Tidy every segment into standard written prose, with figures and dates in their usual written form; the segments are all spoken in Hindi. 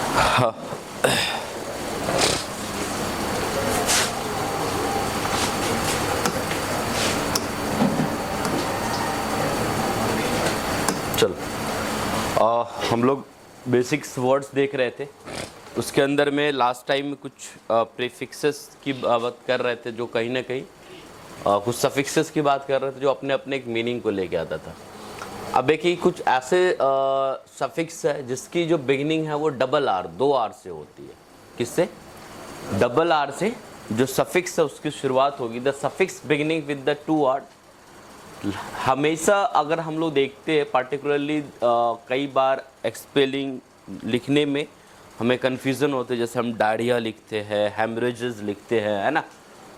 हाँ, चलो हम लोग बेसिक्स वर्ड्स देख रहे थे। उसके अंदर में लास्ट टाइम कुछ प्रीफिक्सेस की बात कर रहे थे, जो कहीं ना कहीं कुछ सफिक्सेस की बात कर रहे थे, जो अपने अपने एक मीनिंग को लेके आता था। अब देखिए कुछ ऐसे सफिक्स है जिसकी जो बिगिनिंग है वो डबल आर, 2 आर से होती है। किससे? डबल आर से जो सफिक्स है उसकी शुरुआत होगी। The suffix beginning with the 2 R. हमेशा अगर हम लोग देखते हैं पार्टिकुलरली कई बार एक्सपेलिंग लिखने में हमें कन्फ्यूज़न होते हैं, जैसे हम डायरिया लिखते हैं, हेमरेजेस लिखते हैं, है ना।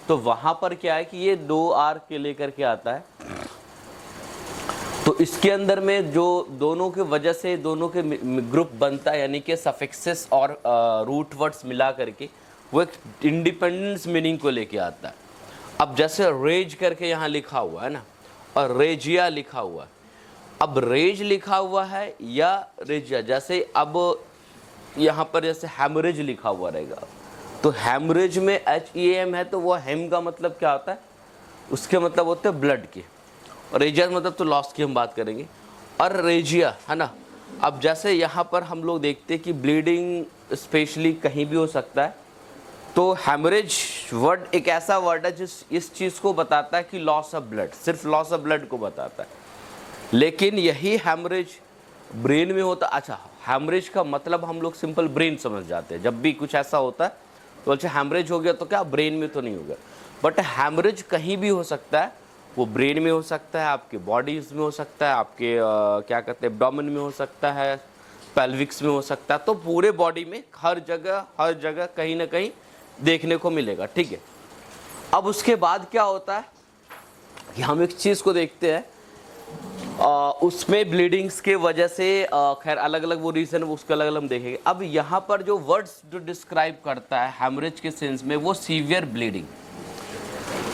तो वहाँ पर क्या है कि ये 2 आर के लेकर के आता है। तो इसके अंदर में जो दोनों के वजह से दोनों के ग्रुप बनता है, यानी कि सफिक्सेस और रूट वर्ड्स मिला करके वो एक इंडिपेंडेंस मीनिंग को लेके आता है। अब जैसे रेज करके यहाँ लिखा हुआ है ना, और रेजिया लिखा हुआ है। अब रेज लिखा हुआ है या रेजिया, जैसे अब यहाँ पर जैसे हैमरेज लिखा हुआ रहेगा, तो हैमरेज में HEM है, तो वो हेम का मतलब क्या होता है? उसके मतलब होते हैं ब्लड के। और रेजिया मतलब तो लॉस की हम बात करेंगे। और रेजिया है ना। अब जैसे यहाँ पर हम लोग देखते हैं कि ब्लीडिंग स्पेशली कहीं भी हो सकता है, तो हैमरेज वर्ड एक ऐसा वर्ड है जिस इस चीज़ को बताता है कि लॉस ऑफ ब्लड, सिर्फ लॉस ऑफ ब्लड को बताता है। लेकिन यही हैमरेज ब्रेन में होता। अच्छा, हैमरेज का मतलब हम लोग सिंपल ब्रेन समझ जाते हैं। जब भी कुछ ऐसा होता है तो अच्छा हैमरेज हो गया तो क्या ब्रेन में तो नहीं होगा, बट हैमरेज कहीं भी हो सकता है। वो ब्रेन में हो सकता है, आपके बॉडीज में हो सकता है, आपके क्या कहते हैं एब्डोमेन में हो सकता है, पेल्विक्स में हो सकता है। तो पूरे बॉडी में हर जगह कहीं ना कहीं देखने को मिलेगा। ठीक है। अब उसके बाद क्या होता है कि हम एक चीज़ को देखते हैं, उसमें ब्लीडिंग्स के वजह से खैर अलग अलग वो रीज़न, उसके अलग अलग हम देखेंगे। अब यहाँ पर जो वर्ड्स जो डिस्क्राइब करता है हैमरेज के सेंस में, वो severe bleeding.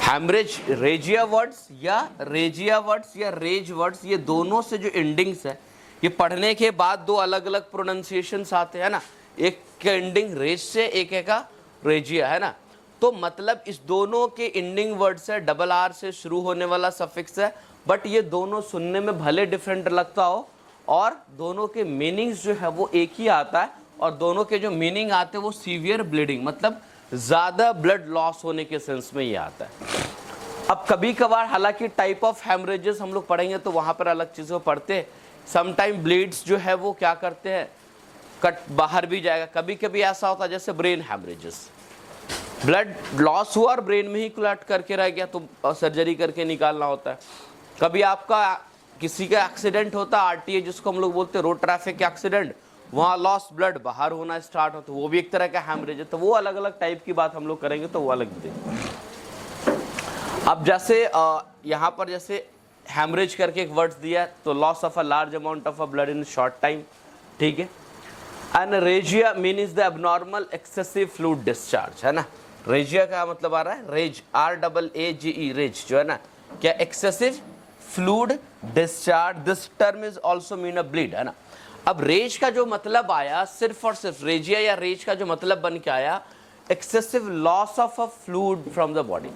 Haemorrhage regia words या रेज वर्ड्स, ये दोनों से जो एंडिंग्स है, ये पढ़ने के बाद 2 अलग अलग प्रोनाउंसिएशंस आते हैं ना। एक का एंडिंग रेज से, एक है का रेजिया, है ना। तो मतलब इस दोनों के एंडिंग वर्ड्स है, डबल आर से शुरू होने वाला सफिक्स है, बट ये दोनों सुनने में भले डिफरेंट लगता हो, और दोनों के मीनिंग्स जो है वो एक ही आता है। और दोनों के जो मीनिंग आते हैं वो सीवियर ब्लीडिंग, मतलब ज़्यादा ब्लड लॉस होने के सेंस में ये आता है। अब कभी कभार हालांकि टाइप ऑफ हेमरेजेस हम लोग पढ़ेंगे तो वहाँ पर अलग चीज़ों पढ़ते हैं। समटाइम ब्लीड्स जो है वो क्या करते हैं, कट बाहर भी जाएगा। कभी कभी ऐसा होता है जैसे ब्रेन हेमरेजेस, ब्लड लॉस हुआ और ब्रेन में ही क्लॉट करके रह गया, तो सर्जरी करके निकालना होता है। कभी आपका किसी का एक्सीडेंट होता है, RTA जिसको हम लोग बोलते हैं रोड ट्रैफिक एक्सीडेंट, वहाँ लॉस ब्लड बाहर होना स्टार्ट होता है, वो भी एक तरह का हैमरेज है। तो वो अलग अलग टाइप की बात हम लोग करेंगे, तो वो अलग देंगे। अब जैसे यहाँ पर जैसे हैमरेज करके एक वर्ड्स दिया है, तो loss of a large amount of a blood in short time. ठीक है। And regia mean is the abnormal excessive fluid discharge, है ना। रेजिया का मतलब आ रहा है रेज, RAAGE, रेज जो है ना, क्या excessive fluid discharge. This term is also mean a bleed, है ना। अब रेज का जो मतलब आया, सिर्फ और सिर्फ रेजिया या रेज का जो मतलब बन के आया, excessive loss of a fluid from the body.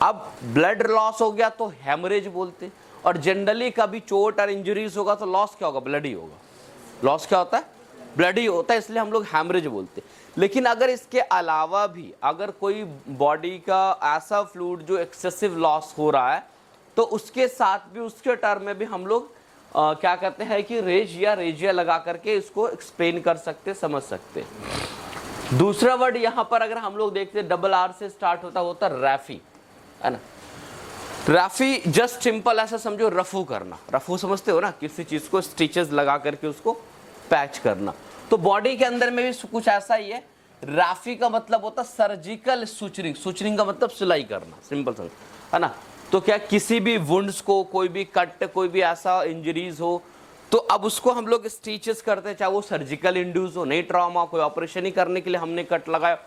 अब ब्लड लॉस हो गया तो हेमरेज बोलते, और जनरली कभी चोट और इंजरीज होगा तो लॉस क्या होगा, ब्लड ही होगा। लॉस क्या होता है, ब्लड ही होता है, इसलिए हम लोग हेमरेज बोलते। लेकिन अगर इसके अलावा भी अगर कोई बॉडी का ऐसा फ्लूइड जो एक्सेसिव लॉस हो रहा है, तो उसके साथ भी उसके टर्म में भी हम लोग क्या कहते हैं कि रेज या रेजिया लगा करके इसको एक्सप्लेन कर सकते, समझ सकते। दूसरा वर्ड यहाँ पर अगर हम लोग देखते हैं डबल आर से स्टार्ट होता है रैफी, है ना। रैफी जस्ट सिंपल ऐसा समझो, रफू करना। रफू समझते हो ना, किसी चीज को स्टिचेस लगा करके उसको पैच करना। तो बॉडी के अंदर में भी कुछ ऐसा ही है। रैफी का मतलब होता है सर्जिकल सुचरिंग। सुचरिंग का मतलब सिलाई करना, सिंपल समझ, है ना। तो क्या किसी भी वुंड्स को, कोई भी कट, कोई भी ऐसा इंजरीज हो, तो अब उसको हम लोग स्टिचेस करते हैं, चाहे वो सर्जिकल इंड्यूस हो, नहीं ट्रॉमा, कोई ऑपरेशन ही करने के लिए हमने कट लगाया,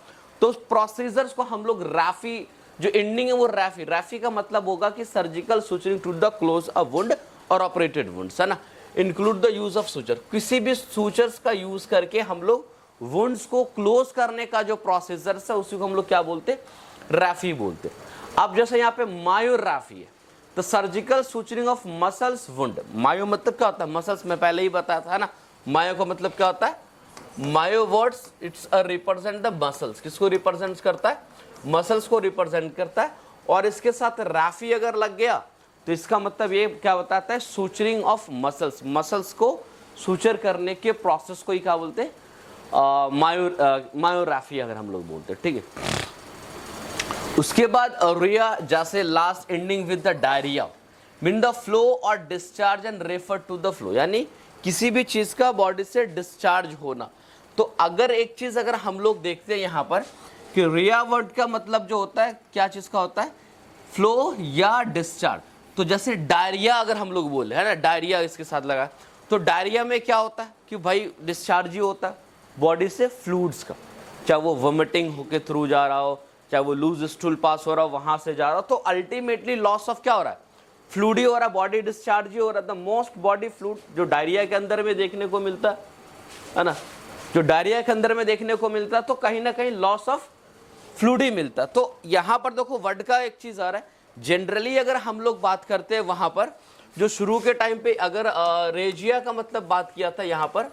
तो उस प्रोसीजर्स को हम लोग रैफी, जो एंडिंग है वो रैफी। रैफी का मतलब होगा कि surgical suturing to the close a wound और ऑपरेटेड वुंड्स, है ना। Include the use of suture, किसी भी सुचर्स का यूज करके हम लोग वुंड्स को क्लोज करने का जो प्रोसीजर है उसी को हम लोग क्या बोलते, रैफी बोलते। अब जैसे यहाँ पे मायोरैफी है, the surgical suturing of muscles wound. Myo मतलब क्या होता है, मसल्स, में पहले ही बताया था ना। मायो का मतलब क्या होता है, myo words it's a represent the muscles, किसको रिप्रेजेंट करता है, मसल्स को रिप्रेजेंट करता है। और इसके साथ रैफी अगर लग गया तो इसका मतलब ये क्या बताता है, सुचरिंग ऑफ मसल्स, मसल्स को सुचर करने के प्रोसेस को ही क्या बोलते हैं, मायोरैफी अगर हम लोग बोलते हैं, ठीक है। उसके बाद रिया जैसे last ending with the diarrhoea mean the flow और discharge and refer to the flow, यानी किसी भी चीज का बॉडी से डिस्चार्ज होना। तो अगर एक चीज अगर हम लोग देखते हैं यहाँ पर कि रिया वर्ड का मतलब जो होता है क्या चीज का होता है, फ्लो या डिस्चार्ज। तो जैसे डायरिया अगर हम लोग बोले है ना, डायरिया इसके साथ लगा, तो डायरिया में क्या होता है कि भाई डिस्चार्ज ही होता है बॉडी से फ्लूइड्स का, चाहे वो वोमिटिंग होके थ्रू जा रहा हो, चाहे वो लूज स्टूल पास हो रहा हो वहां से जा रहा हो, तो अल्टीमेटली लॉस ऑफ क्या हो रहा है, फ्लूइड ही हो रहा है, बॉडी डिस्चार्ज ही हो रहा है। द मोस्ट बॉडी फ्लूइड जो डायरिया के अंदर में देखने को मिलता है ना, जो डायरिया के अंदर में देखने को मिलता है, तो कहीं ना कहीं लॉस ऑफ फ्लूइड ही मिलता है। तो यहाँ पर देखो वर्ड का एक चीज आ रहा है, जनरली अगर हम लोग बात करते हैं वहां पर जो शुरू के टाइम पे अगर रेजिया का मतलब बात किया था, यहाँ पर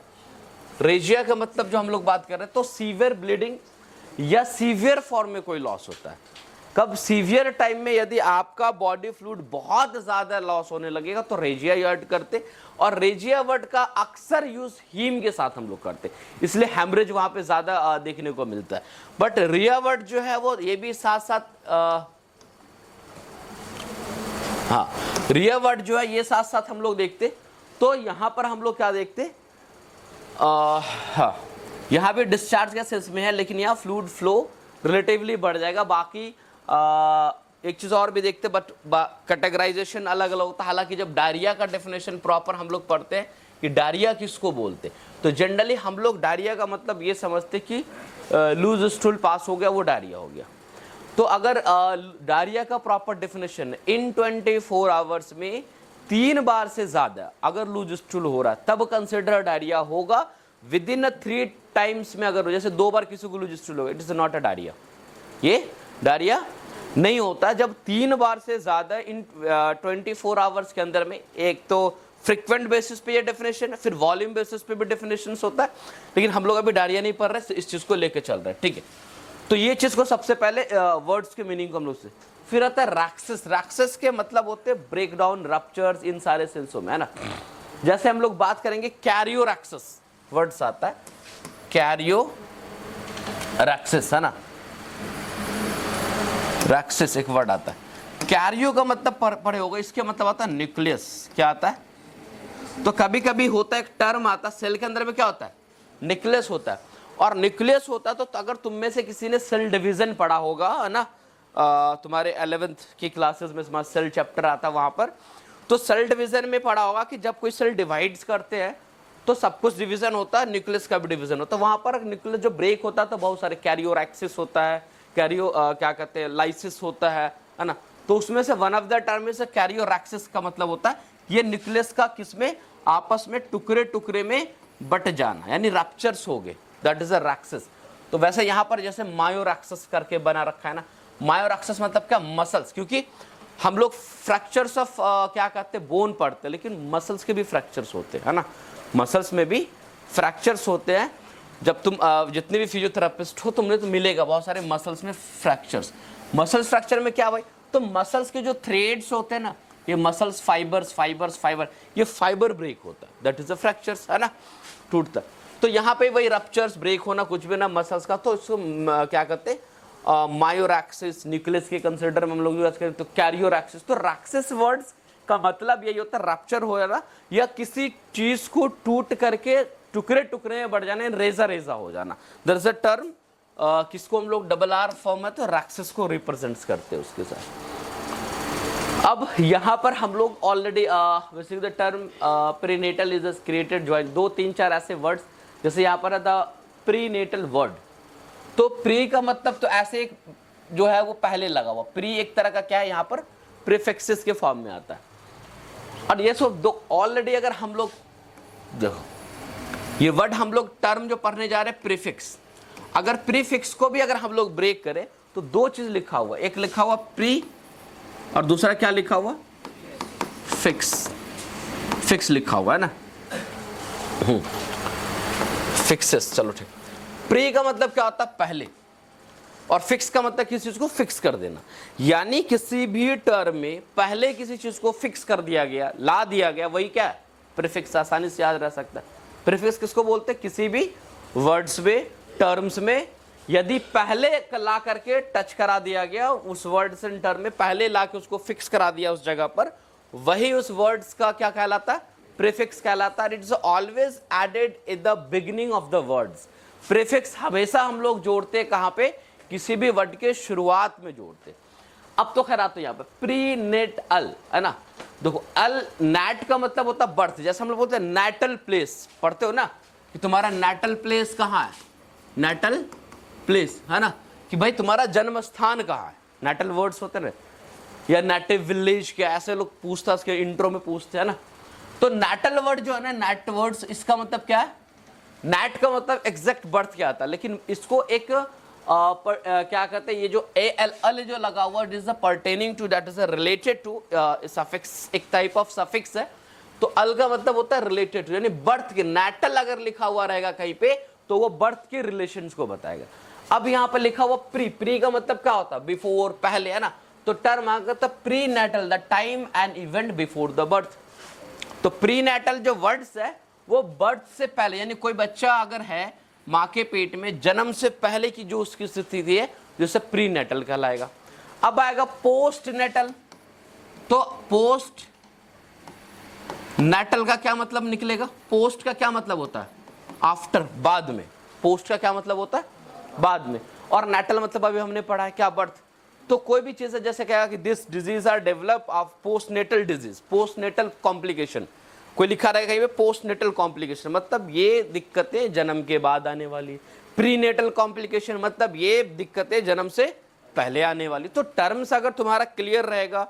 रेजिया का मतलब जो हम लोग बात कर रहे हैं, तो सीवियर ब्लीडिंग या सीवियर फॉर्म में कोई लॉस होता है। कब, सीवियर टाइम में यदि आपका बॉडी फ्लूइड बहुत ज्यादा लॉस होने लगेगा तो रेजिया यूज करते, और रेजिया वर्ड का अक्सर यूज हीम के साथ हम लोग करते, इसलिए हेमरेज वहां पे ज्यादा देखने को मिलता है। बट रिया वर्ड जो है वो ये भी साथ साथ हाँ, रिया वर्ड जो है ये साथ साथ हम लोग देखते। तो यहां पर हम लोग क्या देखते, हाँ यहाँ पे डिस्चार्ज का सेंस में है, लेकिन यहाँ फ्लूइड फ्लो रिलेटिवली बढ़ जाएगा। बाकी एक चीज और भी देखते, बट कैटेगराइजेशन अलग अलग होता है। हालांकि जब डायरिया का डेफिनेशन प्रॉपर हम लोग पढ़ते हैं कि डायरिया किसको बोलते, तो जनरली हम लोग डायरिया का मतलब ये समझते कि लूज स्टूल पास हो गया वो डायरिया हो गया। तो अगर डायरिया का प्रॉपर डेफिनेशन इन 24 आवर्स में 3 बार से ज्यादा अगर लूज स्टूल हो रहा है तब कंसिडर डायरिया होगा। विद इन 3 टाइम्स में अगर जैसे 2 बार किसी को लूज स्टूल होगा, it is not a diarrhoea, ये डायरिया नहीं होता। जब 3 बार से ज्यादा इन 24 आवर्स के अंदर में, एक तो फ्रिक्वेंट बेसिस पे ये डेफिनेशन है, फिर वॉल्यूम बेसिस पे भी डेफिनेशन होता है, लेकिन हम लोग अभी डायरिया नहीं पढ़ रहे, इस चीज को लेके चल रहे हैं, ठीक है। तो ये चीज को सबसे पहले वर्ड्स के मीनिंग को हम लोग से, फिर आता है रैक्सिस। रैक्सिस के मतलब होते हैं ब्रेक डाउन, रप्चर्स, इन सारे सेंसों में, है ना। जैसे हम लोग बात करेंगे कैरियोरैक्सिस वर्ड्स आता है, कैरियोरैक्सिस, है ना, रैक्सिस एक वर्ड आता है। कैरियो का मतलब पढ़े होगा, इसके मतलब आता है न्यूक्लियस। क्या आता है, तो कभी कभी होता है एक टर्म आता है, सेल के अंदर में क्या होता है, न्यूक्लियस होता है। और न्यूक्लियस होता है तो अगर तुम में से किसी ने सेल डिवीजन पढ़ा होगा, है ना, तुम्हारे 11th की क्लासेस में सेल चैप्टर आता है वहां पर, तो सेल डिवीजन में पढ़ा होगा कि जब कोई सेल डिवाइड्स करते हैं तो सब कुछ डिवीजन होता है, न्यूक्लियस का भी डिवीजन होता है। वहां पर न्यूक्लियस जो ब्रेक होता है तो बहुत सारे कैरियोरैक्सिस होता है, क्या कहते हैं, लाइसिस होता है ना। तो उसमें से one of the term is karyorrhexis का मतलब होता है ये न्यूक्लियस का किसमें आपस में टुकड़े टुकड़े में बट जाना, यानी रप्चर्स हो गए, दैट इज अ रैक्सिस। तो वैसे यहाँ पर जैसे मायोरैक्सिस करके बना रखा है ना, मायोरैक्सिस मतलब क्या, मसल्स, क्योंकि हम लोग फ्रैक्चर्स ऑफ क्या कहते हैं, बोन पढ़ते हैं, लेकिन मसल्स के भी फ्रैक्चर्स होते हैं, है ना, मसल्स में भी फ्रैक्चर्स होते हैं। जब तुम जितने भी फिजियोथेरेपिस्ट हो तुमने तो मिलेगा बहुत सारे मसल्स में फ्रैक्चर्स। मसल्स फ्रैक्चर में क्या भाई, तो मसल्स के जो थ्रेड्स होते हैं ना, ये मसल्स फाइबर, ये फाइबर ब्रेक होता है, दैट इज अ फ्रैक्चर्स, है ना, टूटता। तो यहाँ पे वही रप्चर्स, ब्रेक होना कुछ भी ना मसल्स का, तो इसको क्या कहते हैं, मायोरैक्सिस। न्यूक्लियस के कंसिडर में हम लोग यूज करें तो कैरियोरैक्सिस। तो रैक्सिस वर्ड्स का मतलब यही होता है रप्चर हो जाना या किसी चीज को टूट करके टुकड़े टुकड़े में बढ़ जाना, रेजा रेजा हो जाना। देयर इज अ टर्म किसको हम लोग डबल आर फॉर्म में तो रैक्सिस को रिप्रेजेंट्स करते हैं उसके साथ। अब यहाँ पर हम लोग already basically the term prenatal is created joint, 2 3 4 ऐसे वर्ड्स, जैसे यहाँ पर है द प्रीनेटल वर्ड। तो प्री का मतलब तो ऐसे एक जो है वो पहले लगा हुआ, प्री एक तरह का क्या है, यहाँ पर प्रीफिक्सेस के फॉर्म में आता है। और ये सब दो ऑलरेडी अगर हम लोग देखो, ये वर्ड हम लोग टर्म जो पढ़ने जा रहे हैं प्रीफिक्स, अगर प्रीफिक्स को भी अगर हम लोग ब्रेक करें तो दो चीज लिखा हुआ, एक लिखा हुआ प्री और दूसरा क्या लिखा हुआ, फिक्स। फिक्स लिखा हुआ है ना, फिक्सेस। चलो ठीक। प्री का मतलब क्या होता है, पहले, और फिक्स का मतलब किसी चीज को फिक्स कर देना, यानी किसी भी टर्म में पहले किसी चीज को फिक्स कर दिया गया, ला दिया गया, वही क्या है, प्रीफिक्स। आसानी से याद रह सकता है। प्रीफिक्स किसको बोलते हैं, किसी भी वर्ड्स में, टर्म्स में यदि पहले ला करके टच करा दिया गया उस वर्ड्स एंड टर्म में, पहले ला के उसको फिक्स करा दिया उस जगह पर, वही उस वर्ड्स का क्या कहलाता है, प्रीफिक्स कहलाता है। It's always added in the beginning of the words. Prefix हमेशा हम लोग जोड़ते हैं कहां पे, किसी भी वर्ड के शुरुआत में जोड़ते। अब तो खैर आता है यहाँ पे प्रीनेटल, है ना। देखो अल, नैट का मतलब होता है बर्थ, जैसे हम लोग बोलते हैं नेटल प्लेस, पढ़ते हो ना कि तुम्हारा नेटल प्लेस कहाँ है, नेटल प्लेस, है ना, कि भाई तुम्हारा जन्म स्थान कहाँ है, नेटल वर्ड्स होते ना, या नेटिव विलेज क्या, ऐसे लोग पूछता, उसके इंट्रो में पूछते हैं ना। तो नेटल वर्ड जो है ना, नेट वर्ड्स, इसका मतलब क्या है, नेट का मतलब एग्जैक्ट बर्थ क्या आता है, लेकिन इसको एक क्या कहते हैं, ये जो ए एल अल जो लगा हुआ, it is pertaining to, that is related to suffix, एक टाइप ऑफ सफिक्स है। तो अल का मतलब होता है रिलेटेड टू, यानी बर्थ के, नेटल अगर लिखा हुआ रहेगा कहीं पे तो वो बर्थ के रिलेशंस को बताएगा। अब यहाँ पे लिखा हुआ प्री, प्री का मतलब क्या होता है, बिफोर, पहले, है ना। तो टर्म आ गया prenatal, the time and event before the birth. तो प्री नेटल जो वर्ड्स है वो बर्थ से पहले, यानी कोई बच्चा अगर है माँ के पेट में, जन्म से पहले की जो उसकी स्थिति है, जिसे प्री नेटल कहलाएगा। अब आएगा पोस्ट नेटल। तो पोस्ट नेटल का क्या मतलब निकलेगा, पोस्ट का क्या मतलब होता है, आफ्टर, बाद में। पोस्ट का क्या मतलब होता है, बाद में। और नेटल मतलब अभी हमने पढ़ा है क्या, बर्थ। तो कोई भी चीज है, जैसे कहेगा कि this disease are develop of postnatal disease, postnatal complication, कोई लिखा रहेगा कहीं पे पोस्ट नेटल कॉम्प्लिकेशन, मतलब ये दिक्कतें जन्म के बाद आने वाली। प्री नेटल कॉम्प्लिकेशन मतलब ये दिक्कतें जन्म से पहले आने वाली। तो टर्म्स अगर तुम्हारा क्लियर रहेगा,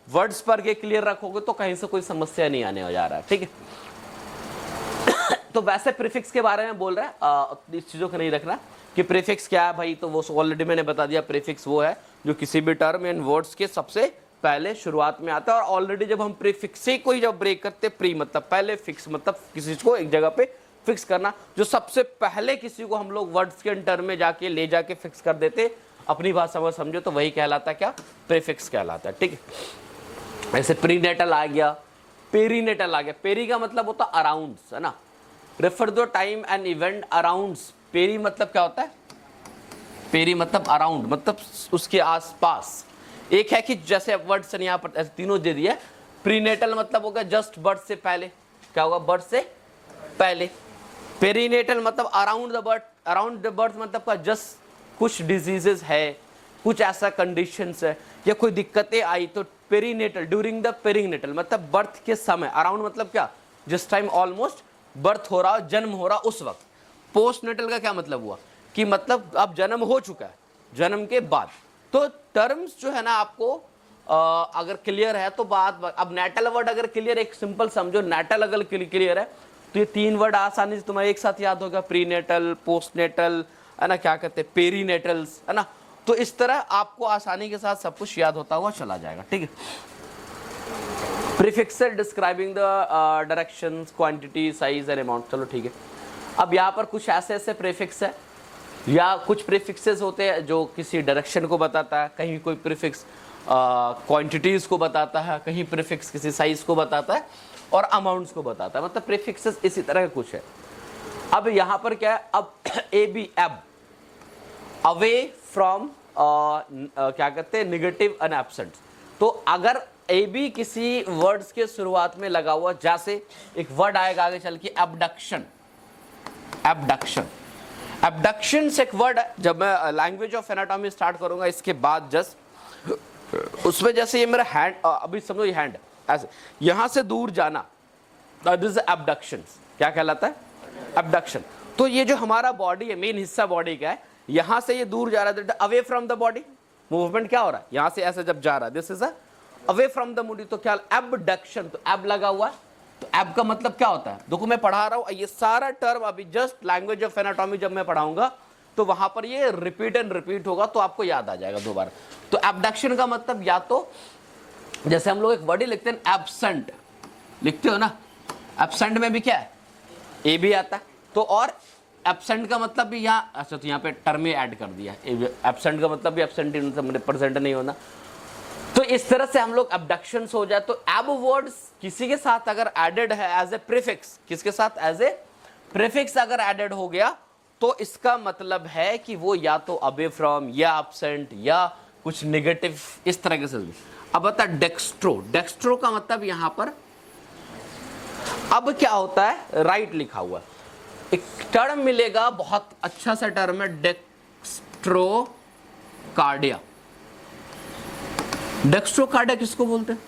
वर्ड्स पर के क्लियर रखोगे तो कहीं से कोई समस्या नहीं आने जा रहा है, ठीक है। तो वैसे प्रीफिक्स के बारे में बोल रहा है, इस चीजों को नहीं रखना कि प्रीफिक्स क्या है भाई, तो वो ऑलरेडी मैंने बता दिया। प्रीफिक्स वो है जो किसी भी टर्म एंड वर्ड्स के सबसे पहले शुरुआत में आता है। और ऑलरेडी जब हम प्रीफिक्स से कोई जब ब्रेक करते, प्री मतलब पहले, फिक्स मतलब किसी चीज को एक जगह पे फिक्स करना, जो सबसे पहले किसी को हम लोग वर्ड्स के टर्म में जाके ले जाके फिक्स कर देते, अपनी भाषा में समझो तो वही कहलाता है क्या, प्रीफिक्स कहलाता है, ठीक है। ऐसे प्रीनेटल आ गया, पेरीनेटल आ गया। पेरी का मतलब होता है अराउंड, है ना, refer the time and event around. Peri मतलब क्या होता है, पेरी मतलब अराउंड, मतलब उसके आसपास। एक है कि जैसे वर्ड से यहाँ पर तीनों दे दिया। प्रीनेटल मतलब होगा जस्ट बर्थ से पहले, क्या होगा, बर्थ से पहले। पेरीनेटल मतलब around the birth, around the birth मतलब का जस्ट कुछ डिजीजेस है, कुछ ऐसा कंडीशंस है या कोई दिक्कतें आई तो पेरीनेटल, ड्यूरिंग द पेरीनेटल मतलब बर्थ के समय। अराउंड मतलब क्या, जिस टाइम ऑलमोस्ट बर्थ हो रहा, जन्म हो रहा उस वक्त। पोस्टनेटल का क्या मतलब हुआ कि मतलब अब जन्म हो चुका है, जन्म के बाद। तो टर्म्स जो है ना आपको अगर क्लियर है तो बात। अब नेटल वर्ड अगर क्लियर, एक सिंपल समझो, नेटल अगर क्लियर है तो ये तीन वर्ड आसानी से तुम्हारे एक साथ याद होगा, प्रीनेटल, पोस्टनेटल, है ना, क्या कहते हैं, पेरीनेटल्स, है ना। तो इस तरह आपको आसानी के साथ सब कुछ याद होता हुआ चला जाएगा, ठीक है। Prefixes describing the directions, quantity, size and amount. चलो ठीक है। अब यहाँ पर कुछ ऐसे ऐसे प्रीफिक्स है या कुछ प्रीफिक्सेस होते हैं जो किसी डायरेक्शन को बताता है, कहीं कोई प्रीफिक्स क्वांटिटीज को बताता है, कहीं प्रीफिक्स किसी साइज को बताता है और अमाउंट्स को बताता है। मतलब प्रीफिक्सेस इसी तरह का कुछ है। अब यहाँ पर क्या है, अब ए बी, एब, अवे फ्रॉम, क्या कहते हैं, निगेटिव एंड एब्सेंट। तो अगर ए बी किसी वर्ड्स के शुरुआत में लगा हुआ, जैसे एक वर्ड आएगा आगे चल के एबडक्शन, एबडक्शन, एबडक्शन से एक वर्ड है। जब मैं लैंग्वेज ऑफ एनाटॉमी स्टार्ट करूंगा इसके बाद जस्ट, उसमें जैसे ये मेरा हैंड, अभी समझो ये हैंड ऐसे यहां से दूर जाना, दैट इज एबडक्शन। क्या कहलाता है, एबडक्शन। तो ये जो हमारा बॉडी है, मेन हिस्सा बॉडी का है, यहां से ये दूर जा रहा है, away from the body. Movement क्या हो रहा है, यहां से ऐसे जब जा रहा है, this is away from the body, तो क्या एबडक्शन। तो एब लगा हुआ है तो एब का मतलब क्या होता है, देखो मैं पढ़ा रहा हूं ये सारा टर्म अभी जस्ट लैंग्वेज ऑफ एनाटॉमी जब मैं पढ़ाऊंगा तो वहां पर ये रिपीट एंड रिपीट होगा तो आपको याद आ जाएगा दोबारा। तो एबडक्शन का मतलब या तो जैसे हम लोग एक वर्ड ही लिखते हैं एब्सेंट, लिखते हो ना, एब्सेंट में भी क्या है ए भी आता है, तो और एब्सेंट का मतलब भी यहाँ, अच्छा तो यहाँ पे टर्म ऐड कर दिया, एब्सेंट का मतलब भी एब्सेंट रिप्रेजेंट नहीं होना। तो इस तरह से हम लोग एबडक्शन हो जाए तो एब वर्ड्स किसी के साथ अगर एडेड है एज ए प्रीफिक्स, किसके साथ एज ए प्रीफिक्स अगर एडेड हो गया तो इसका मतलब है कि वो या तो अवे फ्रॉम या एब्सेंट या कुछ नेगेटिव इस तरह से। अब बता डेक्स्ट्रो, डेक्स्ट्रो का मतलब यहां पर अब क्या होता है, राइट लिखा हुआ एक टर्म मिलेगा, बहुत अच्छा सा टर्म है डेक्स्ट्रोकार्डिया। डेक्स्ट्रोकार्डिया किसको बोलते हैं?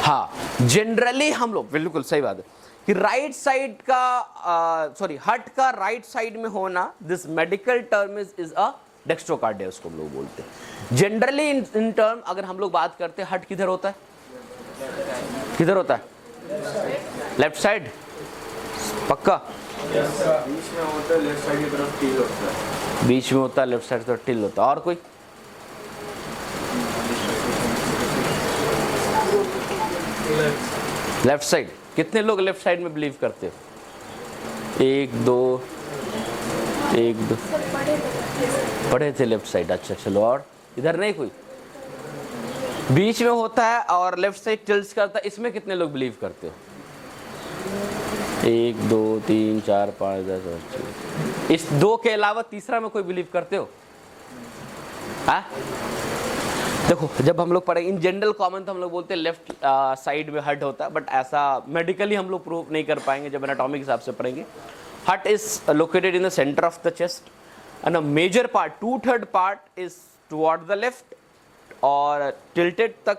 हाँ, जनरली हम लोग, बिल्कुल सही बात है कि राइट साइड का हार्ट का राइट साइड में होना, this medical term is a dextrocardia, उसको हम लोग बोलते हैं जनरली इन टर्म। अगर हम लोग बात करते हैं हार्ट किधर होता है, किधर होता है, लेफ्ट साइड, पक्का बीच में होता है, लेफ्ट साइड की तरफ टिल होता है, बीच में होता है, लेफ्ट साइड की तरफ टिल होता है। और कोई लेफ्ट साइड, कितने लोग लेफ्ट साइड में बिलीव करते हो? एक दो पढ़े थे लेफ्ट साइड, अच्छा चलो। और इधर नहीं कोई, बीच में होता है और लेफ्ट साइड टिल्स करता है, इसमें कितने लोग बिलीव करते हो? 1 2 3 4 5 10। इस दो के अलावा तीसरा में कोई बिलीव करते हो? हाँ देखो, जब हम लोग पढ़ेंगे इन जनरल कॉमन तो हम लोग बोलते हैं लेफ्ट साइड में हार्ट होता है, बट ऐसा मेडिकली हम लोग प्रूव नहीं कर पाएंगे जब एनाटॉमिक हिसाब से पढ़ेंगे। Heart is located in the centre of the chest and a major part 2/3 part is toward the left, और टिल्टेड तक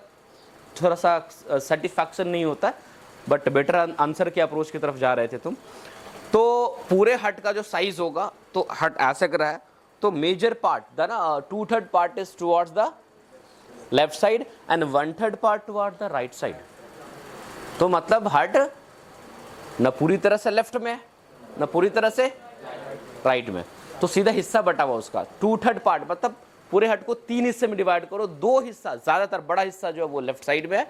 थोड़ा सा सेटिस्फैक्शन नहीं होता, बट बेटर आंसर के अप्रोच की तरफ जा रहे थे तुम। तो पूरे हार्ट का जो साइज होगा, तो हार्ट ऐसे कर रहा है, तो मेजर पार्ट द ना 2/3 part is towards the left side and 1/3 part toward the right side. तो मतलब हार्ट न पूरी तरह से लेफ्ट में है न पूरी तरह से राइट में, तो सीधा हिस्सा बटा हुआ उसका 2/3 पार्ट, मतलब पूरे हार्ट को 3 हिस्से में डिवाइड करो, 2 हिस्सा ज्यादातर बड़ा हिस्सा जो है वो लेफ्ट साइड में है,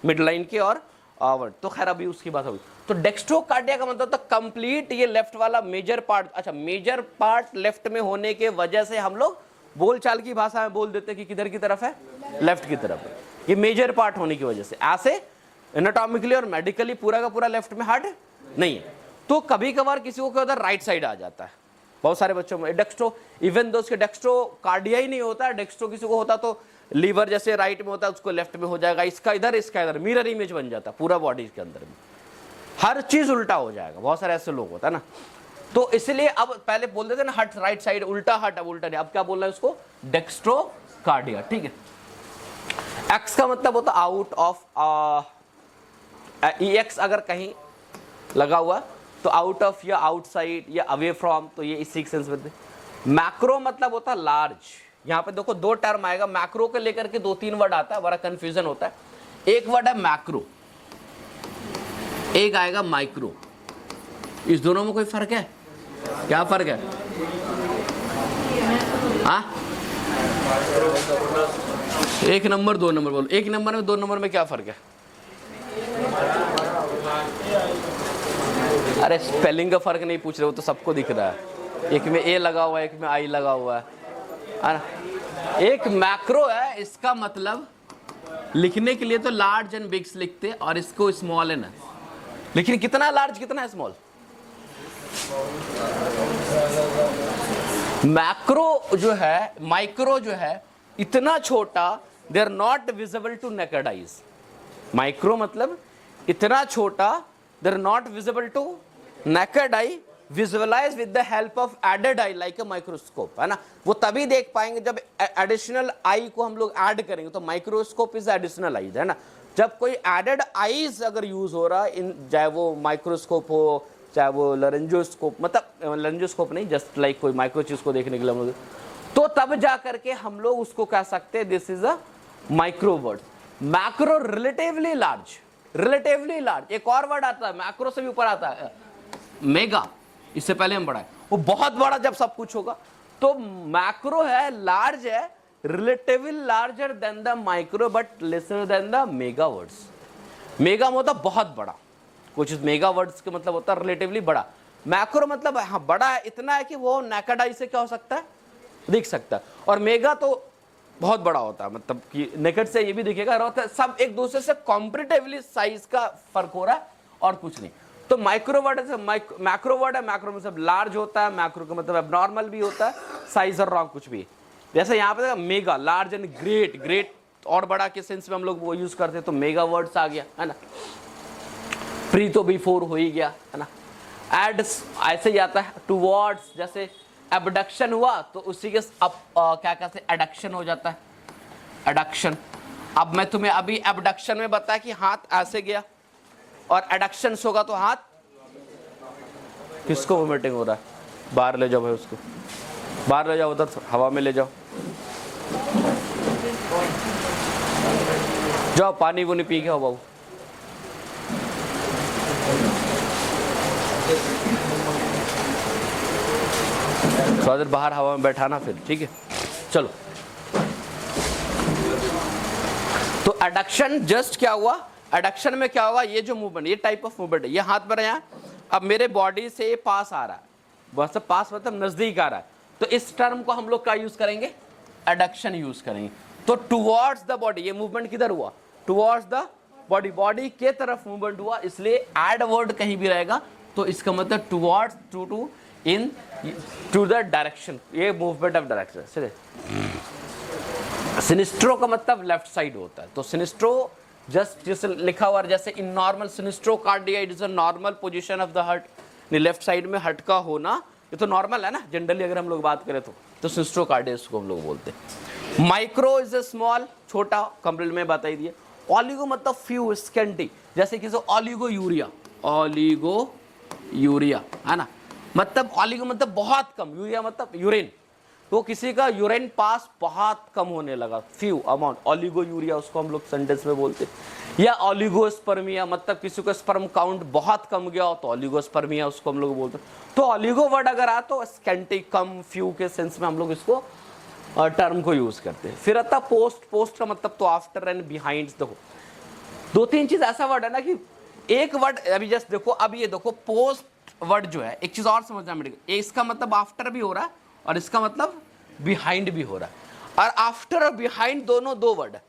मिड लाइन के और आवर्ड। तो खैर अभी उसकी बात होगी। तो डेक्स्ट्रोकार्डिया का मतलब तो कंप्लीट ये लेफ्ट वाला मेजर पार्ट, अच्छा मेजर पार्ट लेफ्ट में होने के वजह से हम लोग बोलचाल की भाषा में बोल देते हैं कि किधर की तरफ है, लेफ्ट की तरफ है, ये मेजर पार्ट होने की वजह से। ऐसे एनाटॉमिकली और मेडिकली पूरा का पूरा लेफ्ट में हार्ट नहीं है। तो कभी कभार किसी को क्या होता है, राइट साइड आ जाता है, बहुत सारे बच्चों में डेक्स्ट्रो, इवन दो उसके डेक्स्ट्रोकार्डिया ही नहीं होता, डेक्स्ट्रो किसी को होता तो लीवर जैसे राइट में होता है उसको लेफ्ट में हो जाएगा, इसका इधर, मिरर इमेज बन जाता है पूरा बॉडी के अंदर में, हर चीज उल्टा हो जाएगा। बहुत सारे ऐसे लोग होता है ना, तो इसलिए अब पहले बोल देते ना हार्ट राइट साइड उल्टा, हार्ट अब उल्टा नहीं, अब क्या बोल रहा है उसको, डेक्स्ट्रोकार्डिया। ठीक है, एक्स का मतलब होता आउट ऑफ, एक्स अगर कहीं लगा हुआ तो आउट ऑफ या आउटसाइड या अवे फ्रॉम, तो ये इसी सेंस में। मैक्रो मतलब होता है लार्ज। यहाँ पे देखो 2 टर्म आएगा, मैक्रो के लेकर के 2-3 वर्ड आता है, बड़ा कंफ्यूजन होता है। एक वर्ड है मैक्रो, एक आएगा माइक्रो, इस दोनों में कोई फर्क है? क्या फर्क है? हाँ, 1 नंबर 2 नंबर बोलो, 1 नंबर में 2 नंबर में क्या फर्क है? अरे स्पेलिंग का फर्क नहीं पूछ रहे हो, तो सबको दिख रहा है, एक में ए लगा हुआ है, एक में आई लगा हुआ है ना। एक मैक्रो है, इसका मतलब लिखने के लिए तो लार्ज एंड बिग्स लिखते, और इसको स्मॉल है ना, लेकिन कितना लार्ज कितना है स्मॉल? मैक्रो जो है, माइक्रो जो है इतना छोटा, they are not visible to naked eyes. Micro मतलब इतना छोटा, they are not visible to naked eye, visualise with the help of aided eye like a microscope, है ना। वो तभी देख पाएंगे जब एडिशनल आई को हम लोग ऐड करेंगे, तो माइक्रोस्कोप इज एडिशनल आईज, है ना। जब कोई एडेड आईज अगर यूज हो रहा है, चाहे वो माइक्रोस्कोप हो चाहे वो लेरेंजोस्कोप, मतलब लेरेंजोस्कोप नहीं, जस्ट लाइक कोई माइक्रो चीज को देखने के लिए हम लोग, तो तब जा करके हम लोग उसको कह सकते हैं this is a micro word. Macro relatively large, relatively large. एक और वर्ड आता है मैक्रो से भी ऊपर आता है मेगा, इससे पहले हम पढ़ा है, वो बहुत बड़ा जब सब कुछ होगा। तो मैक्रो है, लार्ज है, relatively larger than the micro but lesser than the mega words. Mega मतलब बहुत बड़ा, कुछ मेगा वर्ड्स के मतलब होता है रिलेटिवली बड़ा। मैक्रो मतलब हाँ बड़ा है, इतना है कि वो नेकेड आई से क्या हो सकता है, दिख सकता है। और मेगा तो बहुत बड़ा होता है, मतलब कि नेकेड से ये भी दिखेगा, सब एक दूसरे से कॉम्परेटिवली साइज का फर्क हो रहा है और कुछ नहीं। तो माइक्रो वर्ड है, मैक्रो वर्ड है, मैक्रो मतलब लार्ज होता है, मैक्रो का मतलब एबनॉर्मल भी होता है, साइज और रॉन्ग कुछ भी। जैसे यहाँ पे mega, large and great, great और बड़ा के सेंस में हम लोग वो यूज करते हैं, तो मेगा वर्ड्स आ गया है ना। प्री तो बिफोर हो ही गया है ना। एड ऐसे ही आता है टुवर्ड्स, जैसे एबडक्शन हुआ तो उसी के क्या कहते हैं एडक्शन हो जाता है, एडक्शन। अब मैं तुम्हें अभी एबडक्शन में बताया कि हाथ ऐसे गया, और एडक्शन होगा तो हाथ किसको वोमिटिंग हो रहा है, बाहर ले जाओ भाई उसको, बाहर ले जाओ, उधर हवा में ले जाओ, जाओ पानी वुनी पी के आओ बाबू। थोड़ा देर बाहर हवा में बैठाना फिर, ठीक है चलो। तो एडक्शन जस्ट क्या हुआ, एडक्शन में क्या होगा, ये जो मूवमेंट, ये टाइप ऑफ मूवमेंट है, ये हाथ पर है, अब मेरे बॉडी से पास आ रहा है, बस पास मतलब नजदीक आ रहा है, तो इस टर्म को हम लोग क्या यूज करेंगे, एडक्शन यूज करेंगे। तो टुवर्ड्स द बॉडी, ये मूवमेंट किधर हुआ, टुवर्ड्स द बॉडी, बॉडी के तरफ मूवमेंट हुआ, इसलिए एड वर्ड कहीं भी रहेगा तो इसका मतलब towards, to into the direction, ये मूवमेंट ऑफ डायरेक्शन। सिनिस्ट्रो का मतलब लेफ्ट साइड होता है, तो सिनिस्ट्रो जस्ट जैसे लिखा हुआ, जैसे in normal sinistrocardia it is a normal position of the heart, left side में हार्ट का होना ये तो नॉर्मल है ना, जनरली अगर हम लोग बात करें तो सिनिस्ट्रो कार्डिया इसको हम लोग बोलते हैं। माइक्रो इज अ स्मॉल, छोटा, कंप्लीट में बता ही दिया। ऑलिगो मतलब फ्यू, स्केंटी, जैसे कि ऑलिगो यूरिया, ऑलिगो यूरिया है ना, मतलब ऑलिगो मतलब बहुत कम, यूरिया मतलब यूरिन, तो किसी का यूरिन पास बहुत कम होने लगा, फ्यू अमाउंट, ऑलिगो यूरिया उसको हम लोग सेंटेंस में बोलते हैं। या ऑलिगोस्पर्मिया मतलब किसी का स्पर्म काउंट बहुत कम गया हो तो ऑलिगोस्पर्मिया उसको हम लोग बोलते हैं। तो ऑलिगो वर्ड अगर आ तो स्केंटी, कम, फ्यू के सेंस में हम लोग इसको टर्म को यूज करते हैं। फिर आता पोस्ट, पोस्ट का मतलब तो आफ्टर एंड बिहाइंड। देखो दो तीन चीज ऐसा वर्ड है ना कि एक वर्ड अभी जस्ट देखो, अब ये देखो पोस्ट वर्ड जो है, एक चीज और समझना पड़ेगा, इसका मतलब आफ्टर भी हो रहा है और इसका मतलब बिहाइंड भी हो रहा है, और आफ्टर और बिहाइंड दोनों दो वर्ड है।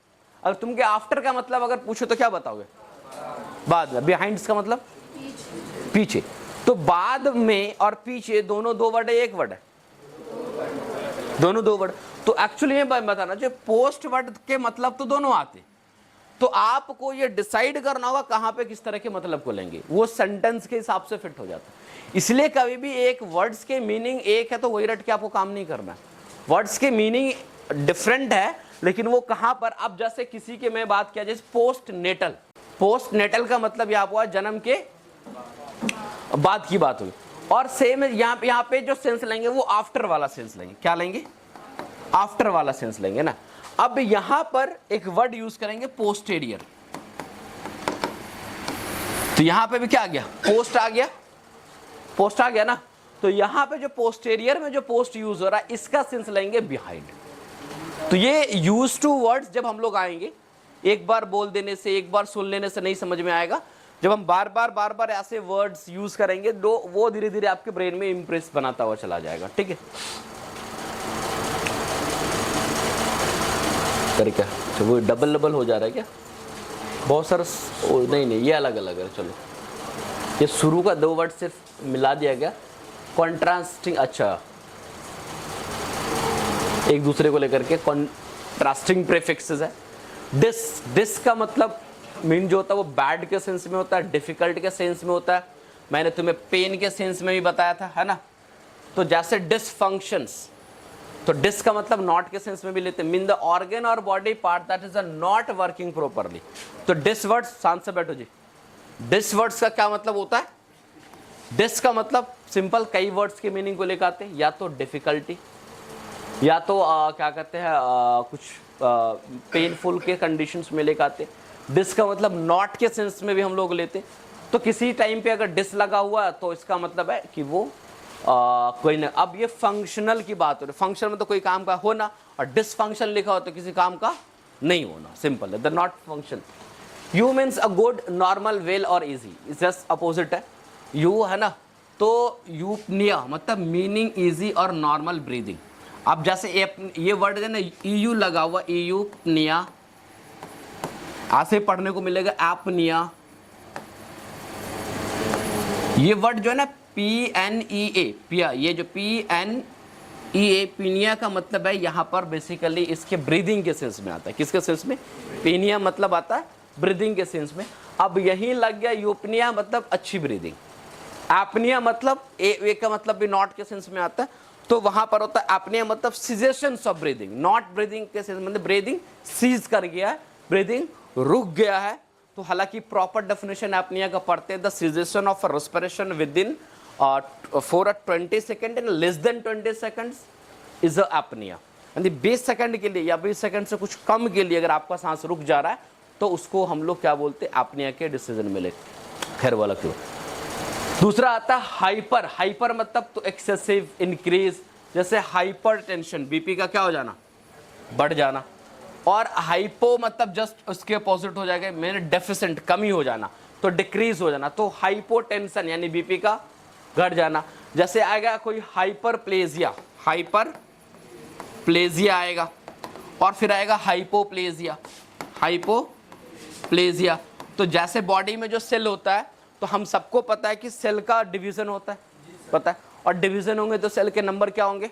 अगर तुमके आफ्टर का मतलब अगर पूछो तो क्या बताओगे, बाद में, बिहाइंड का मतलब पीछे, तो बाद में और पीछे दोनों दो वर्ड है, एक वर्ड है, दोनों दो वर्ड। तो एक्चुअली ये बताना जो पोस्ट वर्ड के मतलब तो दोनों आते, तो आपको ये डिसाइड करना होगा कहां पे किस तरह के मतलब को लेंगे, वो सेंटेंस के हिसाब से फिट हो जाता है। इसलिए कभी भी एक वर्ड्स के मीनिंग एक है तो वही रट के आपको काम नहीं करना है, वर्ड्स के मीनिंग डिफरेंट है, लेकिन वो कहां पर, अब जैसे किसी के मैं बात किया जैसे पोस्ट नेटल, पोस्ट नेटल का मतलब यहां हुआ जन्म के बाद की बात हुई, और सेम यहाँ पे जो सेंस लेंगे वो आफ्टर वाला सेंस लेंगे, क्या लेंगे, आफ्टर वाला सेंस लेंगे ना। अब यहां पर एक वर्ड यूज करेंगे पोस्टेरियर, तो यहां पे भी क्या आ गया, पोस्ट आ गया, पोस्ट आ गया ना, तो यहां पे जो पोस्टेरियर में जो पोस्ट यूज हो रहा है इसका सेंस लेंगे बिहाइंड। तो ये यूज टू वर्ड्स जब हम लोग आएंगे, एक बार बोल देने से, एक बार सुन लेने से नहीं समझ में आएगा, जब हम बार बार ऐसे वर्ड्स यूज करेंगे तो वो धीरे धीरे आपके ब्रेन में इंप्रेस बनाता हुआ चला जाएगा, ठीक है। क्या तो वो डबल हो जा रहा है क्या, बहुत सारा, नहीं ये अलग अलग है, चलो ये शुरू का दो वर्ड सिर्फ मिला दिया गया, कॉन्ट्रास्टिंग, अच्छा एक दूसरे को लेकर के कॉन्ट्रास्टिंग प्रीफिक्सेस है। डिस का मतलब मीन जो होता है वो बैड के सेंस में होता है, डिफिकल्ट के सेंस में होता है, मैंने तुम्हें पेन के सेंस में भी बताया था, है ना। तो जैसे डिसफंक्शंस, तो डिस का मतलब नॉट के सेंस में भी लेते हैं, मीन द ऑर्गन और body part that is not working properly. तो डिस वर्ड्स, शांत से बैठो जी, डिस वर्ड्स का क्या मतलब होता है, डिस का मतलब सिंपल कई वर्ड्स के मीनिंग को लेकर आते हैं, या तो डिफिकल्टी, या तो क्या कहते हैं कुछ पेनफुल के कंडीशंस में लेकर आते, डिस का मतलब नॉट के सेंस में भी हम लोग लेते। तो किसी टाइम पे अगर डिस लगा हुआ है तो इसका मतलब है कि वो कोई ना। अब ये फंक्शनल की बात हो रही है, फंक्शन में तो कोई काम का होना, और डिसफंक्शन लिखा हो तो किसी काम का नहीं होना, सिंपल है, the not function. You means a good, normal, well और इजी, जस्ट अपोजिट है यू, है ना। तो यूपनिया मतलब मीनिंग इजी और नॉर्मल ब्रीदिंग। अब जैसे ये वर्ड है ना, ईयू लगा हुआ, ईयूपनिया, ऐसे पढ़ने को मिलेगा एपनिया। ये वर्ड जो है ना PNEA, पिया, ये जो PNEA, पीनिया का मतलब है यहाँ पर बेसिकली इसके ब्रीदिंग के सेंस में आता है। किसके सेंस में? पीनिया मतलब आता है ब्रीदिंग के सेंस में। अब यही लग गया यूपनिया मतलब अच्छी ब्रीदिंग, एपनिया मतलब ए का मतलब भी नॉट के सेंस में आता है, तो वहां पर होता है एपनिया मतलब सीजेशंस ऑफ ब्रीदिंग, नॉट ब्रीदिंग के सेंस मतलब ब्रीदिंग सीज कर गया है, ब्रीदिंग रुक गया है। तो हालांकि प्रॉपर डेफिनेशन एपनिया का पढ़ते हैं, the cessation of respiration with in for 20 second and less than 20 seconds is a apnoea. यानी 20 सेकंड के लिए या 20 सेकंड से कुछ कम के लिए अगर आपका सांस रुक जा रहा है तो उसको हम लोग क्या बोलते हैं? एपनिया के डिसीजन मिले। खैर वाला क्यों। दूसरा आता है हाइपर। हाइपर मतलब तो एक्सेसिव, इंक्रीज, जैसे हाइपर टेंशन, बीपी का क्या हो जाना? बढ़ जाना। और हाइपो मतलब जस्ट उसके अपोजिट हो जाएगा, मेरे डेफिशिएंट, कमी हो जाना, तो डिक्रीज हो जाना। तो हाइपोटेंशन यानी बीपी का घट जाना। जैसे आएगा कोई हाइपरप्लेजिया, हाइपरप्लेजिया आएगा, और फिर आएगा हाइपोप्लेजिया, हाइपोप्लेजिया। तो जैसे बॉडी में जो सेल होता है तो हम सबको पता है कि सेल का डिवीजन होता है, पता है, और डिवीजन होंगे तो सेल के नंबर क्या होंगे?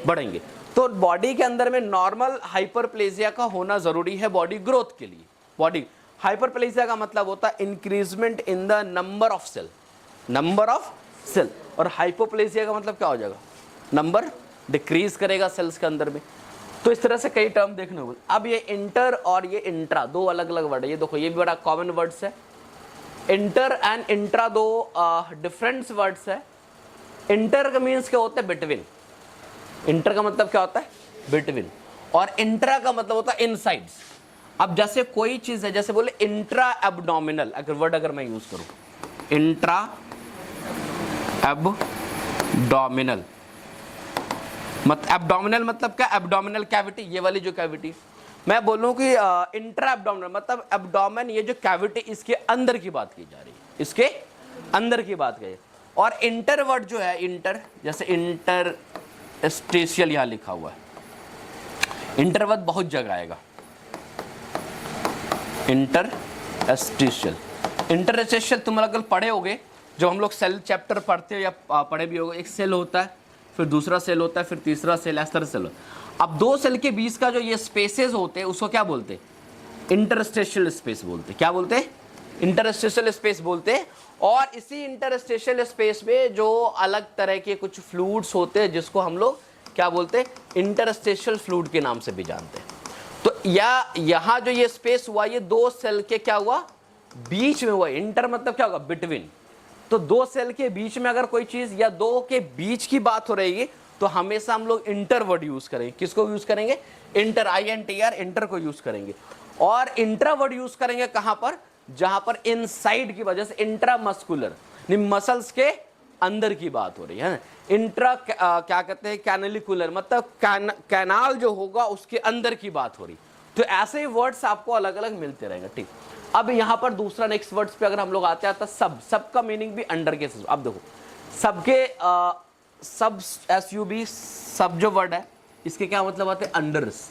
बढ़ेंगे। तो बॉडी के अंदर में नॉर्मल हाइपरप्लेजिया का होना जरूरी है बॉडी ग्रोथ के लिए। बॉडी हाइपरप्लेजिया का मतलब होता है increasement in the number of cell, number of cell. और हाइपोप्लेजिया का मतलब क्या हो जाएगा? नंबर डिक्रीज करेगा सेल्स के अंदर में। तो इस तरह से कई टर्म देखने को। अब ये इंटर और ये इंट्रा दो अलग अलग वर्ड है। ये देखो ये भी बड़ा कॉमन वर्ड्स है। इंटर एंड इंट्रा दो डिफरेंट वर्ड्स है। इंटर का मीन्स क्या होता है? बिटवीन। इंटर का मतलब क्या होता है? बिटवीन। और इंट्रा का मतलब होता है इनसाइड्स। अब जैसे कोई चीज है, जैसे बोले इंट्रा एब्डोमिनल, अगर वर्ड अगर मैं यूज करूं, इंट्रा एब्डोमिनल एब्डोमिनल मतलब क्या? एब्डोमिनल कैविटी, ये वाली जो कैविटी। मैं बोलूं कि इंट्रा एब्डोमिनल मतलब एब्डोमेन, ये जो कैविटी इसके अंदर की बात की जा रही है, इसके अंदर की बात की। और इंटर वर्ड जो है, इंटर, जैसे इंटरस्टेशियल यहां लिखा हुआ है, इंटर वर्ड बहुत जगह आएगा। इंटरस्टेशियल, इंटरस्टेशियल तुम अगर पढ़े होगे, जो हम लोग सेल चैप्टर पढ़ते हो या पढ़े भी होगे, एक सेल होता है, फिर दूसरा सेल होता है, फिर तीसरा सेल, इस तरह सेल। अब दो सेल के बीच का जो ये स्पेसेस होते हैं उसको क्या बोलते हैं? इंटरस्टेशियल स्पेस बोलते हैं। क्या बोलते हैं? इंटरस्टेशियल स्पेस बोलते हैं। और इसी इंटरस्टेशियल स्पेस में जो अलग तरह के कुछ फ्लूइड्स होते हैं जिसको हम लोग क्या बोलते हैं? इंटरस्टेशियल फ्लूइड के नाम से भी जानते हैं। तो यहाँ जो ये स्पेस हुआ, ये दो सेल के क्या हुआ? बीच में हुआ। इंटर मतलब क्या होगा? बिटवीन। तो दो सेल के बीच में अगर कोई चीज या दो के बीच की बात हो रही है तो हमेशा हम लोग इंटर वर्ड यूज करेंगे। किसको यूज करेंगे? इंटर, INTR, इंटर को यूज करेंगे। और इंट्रा वर्ड यूज करेंगे कहां पर? जहां पर इनसाइड की वजह से, इंट्रामस्कुलर, मसल्स के अंदर की बात हो रही है। इंट्रा क्या कहते हैं? कैनालिकुलर मतलब कैनाल जो होगा उसके अंदर की बात हो रही। तो ऐसे ही वर्ड्स आपको अलग अलग मिलते रहेंगे। ठीक, अब यहां पर दूसरा नेक्स्ट वर्ड्स पे अगर हम लोग आते हैं तो सब का मीनिंग भी अंडर के। अब देखो सबके सब, SUB, सब जो वर्ड है इसके क्या मतलब आते हैं? अंडर्स।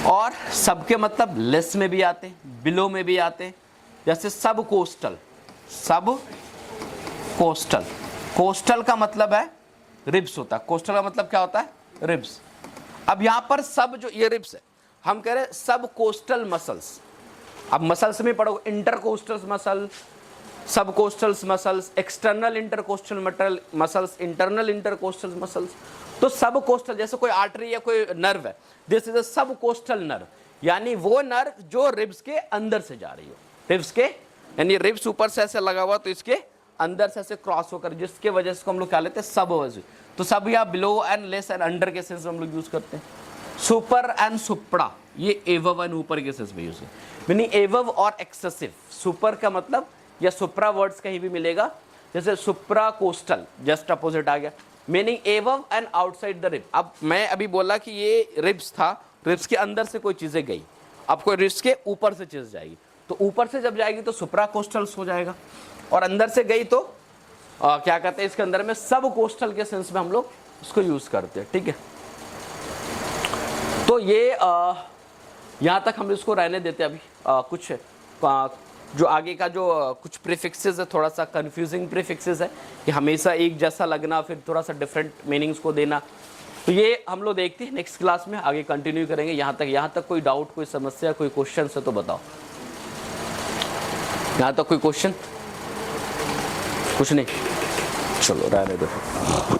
और सबके मतलब लेस में भी आते हैं, बिलो में भी आते हैं। जैसे सब कोस्टल, सब कोस्टल, कोस्टल का मतलब है रिब्स होता है। कोस्टल का मतलब क्या होता है? रिब्स। अब यहां पर सब जो ये रिब्स है, हम कह रहे हैं सब कोस्टल मसल्स। अब मसल्स में पढ़ो, intercostal muscle, subcostals muscles, external intercostal muscles, internal intercostal muscles. तो सब कोस्टल, जैसे कोई आर्टरी या कोई नर्व है, दिस इज अ सब कोस्टल नर्व, यानी वो नर्व जो रिब्स के अंदर से जा रही हो। रिब्स के यानी रिब्स ऊपर से ऐसे लगा हुआ तो इसके अंदर से ऐसे क्रॉस होकर, जिसके वजह से हम लोग क्या लेते हैं? सब। तो सब या below and less and under के सेंस हम लोग यूज करते हैं। सुपर एंड सुप्रा, ये एवव एंड ऊपर के सेंस में यूज है, मीनिंग एवव और एक्सेसिव। सुपर का मतलब या सुप्रा वर्ड्स कहीं भी मिलेगा, जैसे सुप्रा कोस्टल जस्ट अपोजिट आ गया, meaning एवव and outside the rib. अब मैं अभी बोला कि ये रिब्स था, रिब्स के अंदर से कोई चीजें गई, अब कोई रिब्स के ऊपर से चीज जाएगी, तो ऊपर से जब जाएगी तो सुप्रा कोस्टल्स हो जाएगा, और अंदर से गई तो क्या कहते हैं इसके अंदर में सब कोस्टल के सेंस में हम लोग उसको यूज करते हैं, ठीक है। तो ये यहाँ तक हम इसको रहने देते हैं। अभी कुछ जो आगे का जो कुछ प्रीफिक्सेस है, थोड़ा सा कंफ्यूजिंग प्रीफिक्सेस है कि हमेशा एक जैसा लगना, फिर थोड़ा सा डिफरेंट मीनिंग्स को देना, तो ये हम लोग देखते हैं नेक्स्ट क्लास में, आगे कंटिन्यू करेंगे। यहाँ तक कोई डाउट, कोई समस्या, कोई क्वेश्चन है तो बताओ। यहाँ तक कोई क्वेश्चन? कुछ नहीं, चलो रहने दो।